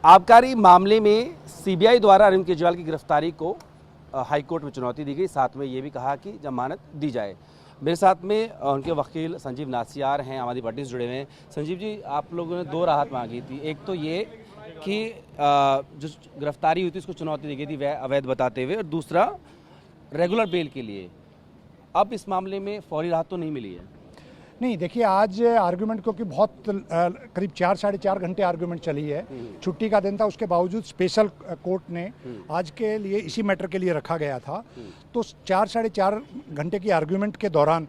आबकारी मामले में सीबीआई द्वारा अरविंद केजरीवाल की गिरफ्तारी को हाईकोर्ट में चुनौती दी गई। साथ में ये भी कहा कि जमानत दी जाए। मेरे साथ में उनके वकील संजीव नासियार हैं, आम आदमी पार्टी से जुड़े हुए हैं। संजीव जी, आप लोगों ने दो राहत मांगी थी। एक तो ये कि जो गिरफ्तारी हुई थी उसको चुनौती दी गई थी अवैध बताते हुए, और दूसरा रेगुलर बेल के लिए। अब इस मामले में फौरी राहत तो नहीं मिली है। नहीं, देखिए, आज आर्गुमेंट क्योंकि बहुत करीब 4-4.5 घंटे आर्गुमेंट चली है। छुट्टी का दिन था, उसके बावजूद स्पेशल कोर्ट ने आज के लिए इसी मैटर के लिए रखा गया था। तो 4-4.5 घंटे की आर्गुमेंट के दौरान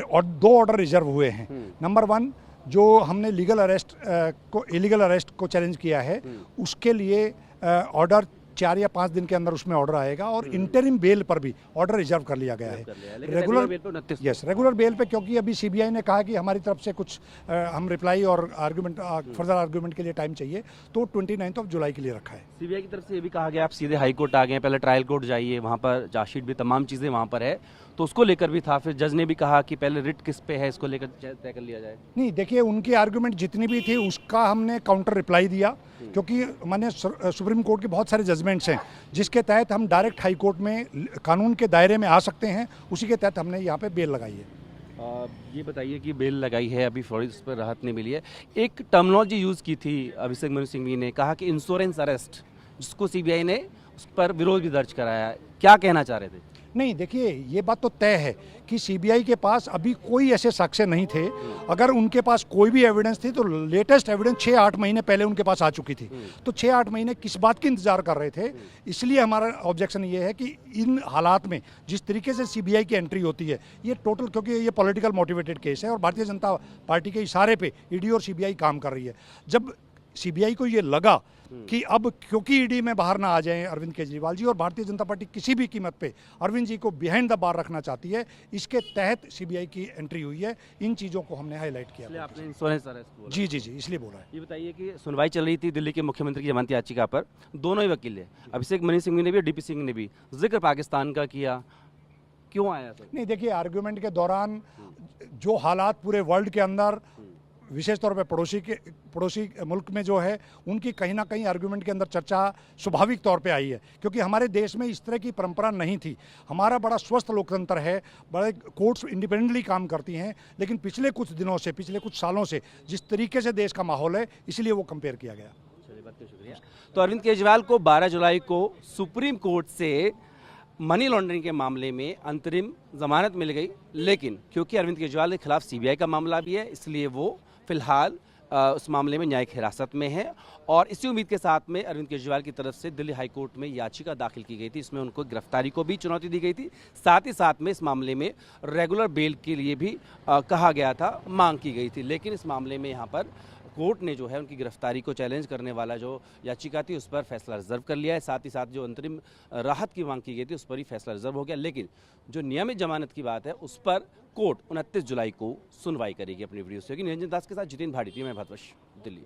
और 2 ऑर्डर रिजर्व हुए हैं। नंबर 1, जो हमने लीगल अरेस्ट को इलीगल अरेस्ट को चैलेंज किया है, उसके लिए ऑर्डर 4 या 5 दिन के अंदर उसमें ऑर्डर आएगा, और इंटरिम बेल पर भी ऑर्डर रिजर्व कर लिया गया है। रेगुलर बेल पे क्योंकि अभी सीबीआई ने कहा कि हमारी तरफ से कुछ हम रिप्लाई और आर्गुमेंट फर्दर आर्गुमेंट के लिए टाइम चाहिए, तो 29 जुलाई के लिए रखा है। सीबीआई की तरफ से ये भी कहा गया आप सीधे हाई कोर्ट आ गए, पहले ट्रायल कोर्ट जाइए, वहाँ पर चार्जशीट भी तमाम चीज़ें वहाँ पर है, तो उसको लेकर भी था। फिर जज ने भी कहा कि पहले रिट किस पे है, इसको लेकर तय कर लिया जाए। नहीं, देखिए, उनकी आर्गुमेंट जितनी भी थी उसका हमने काउंटर रिप्लाई दिया, क्योंकि माने सुप्रीम कोर्ट के बहुत सारे जजमेंट्स हैं जिसके तहत हम डायरेक्ट हाई कोर्ट में कानून के दायरे में आ सकते हैं। उसी के तहत हमने यहाँ पे बेल लगाई है। ये बताइए कि बेल लगाई है, अभी फौरी उस पर राहत नहीं मिली है। एक टर्मिनोलॉजी यूज़ की थी अभिषेक मनु सिंघवी ने, कहा कि इंश्योरेंस अरेस्ट, जिसको सीबीआई ने उस पर विरोध भी दर्ज कराया है। क्या कहना चाह रहे थे? नहीं, देखिए, ये बात तो तय है कि सीबीआई के पास अभी कोई ऐसे साक्ष्य नहीं थे। अगर उनके पास कोई भी एविडेंस थी तो लेटेस्ट एविडेंस 6-8 महीने पहले उनके पास आ चुकी थी। तो 6-8 महीने किस बात की इंतजार कर रहे थे? इसलिए हमारा ऑब्जेक्शन ये है कि इन हालात में जिस तरीके से सीबीआई की एंट्री होती है, ये टोटल, क्योंकि ये पॉलिटिकल मोटिवेटेड केस है और भारतीय जनता पार्टी के इशारे पे ईडी और सीबीआई काम कर रही है। जब सीबीआई को ये लगा कि अब क्योंकि ईडी में बाहर ना आ जाएं अरविंद केजरीवाल जी, और भारतीय जनता पार्टी किसी भी कीमत पे अरविंद जी को बिहाइंड द बार रखना चाहती है, इसके तहत सीबीआई की एंट्री हुई है। इन चीज़ों को हमने हाईलाइट किया। आपने इंश्योरेंस अरेस्ट बोला? जी, इसलिए बोला है। ये बताइए कि सुनवाई चल रही थी दिल्ली के मुख्यमंत्री की जमानत याचिका पर, दोनों ही वकील है, अभिषेक मनु सिंघवी ने भी और डीपी सिंह ने भी जिक्र पाकिस्तान का किया। क्यों आया सर? नहीं, देखिए, आर्गुमेंट के दौरान जो हालात पूरे वर्ल्ड के अंदर, विशेष तौर पे पड़ोसी मुल्क में जो है, उनकी कहीं ना कहीं आर्गुमेंट के अंदर चर्चा स्वाभाविक तौर पे आई है, क्योंकि हमारे देश में इस तरह की परंपरा नहीं थी। हमारा बड़ा स्वस्थ लोकतंत्र है, बड़े कोर्ट्स इंडिपेंडेंटली काम करती हैं, लेकिन पिछले कुछ दिनों से, पिछले कुछ सालों से जिस तरीके से देश का माहौल है, इसलिए वो कंपेयर किया गया। चलिए, बहुत शुक्रिया। तो अरविंद केजरीवाल को 12 जुलाई को सुप्रीम कोर्ट से मनी लॉन्ड्रिंग के मामले में अंतरिम जमानत मिल गई, लेकिन क्योंकि अरविंद केजरीवाल के खिलाफ सीबीआई का मामला भी है, इसलिए वो फिलहाल उस मामले में न्यायिक हिरासत में है। और इसी उम्मीद के साथ में अरविंद केजरीवाल की तरफ से दिल्ली हाई कोर्ट में याचिका दाखिल की गई थी। इसमें उनको गिरफ्तारी को भी चुनौती दी गई थी, साथ ही साथ में इस मामले में रेगुलर बेल के लिए भी कहा गया था, मांग की गई थी। लेकिन इस मामले में यहाँ पर कोर्ट ने जो है उनकी गिरफ्तारी को चैलेंज करने वाला जो याचिका थी उस पर फैसला रिजर्व कर लिया है। साथ ही साथ जो अंतरिम राहत की मांग की गई थी उस पर ही फैसला रिजर्व हो गया। लेकिन जो नियमित जमानत की बात है उस पर कोर्ट 29 जुलाई को सुनवाई करेगी। अपनी वीडियो से निरंजन दास के साथ जितेंद्र भाटी, मैं भारतवर्ष, दिल्ली।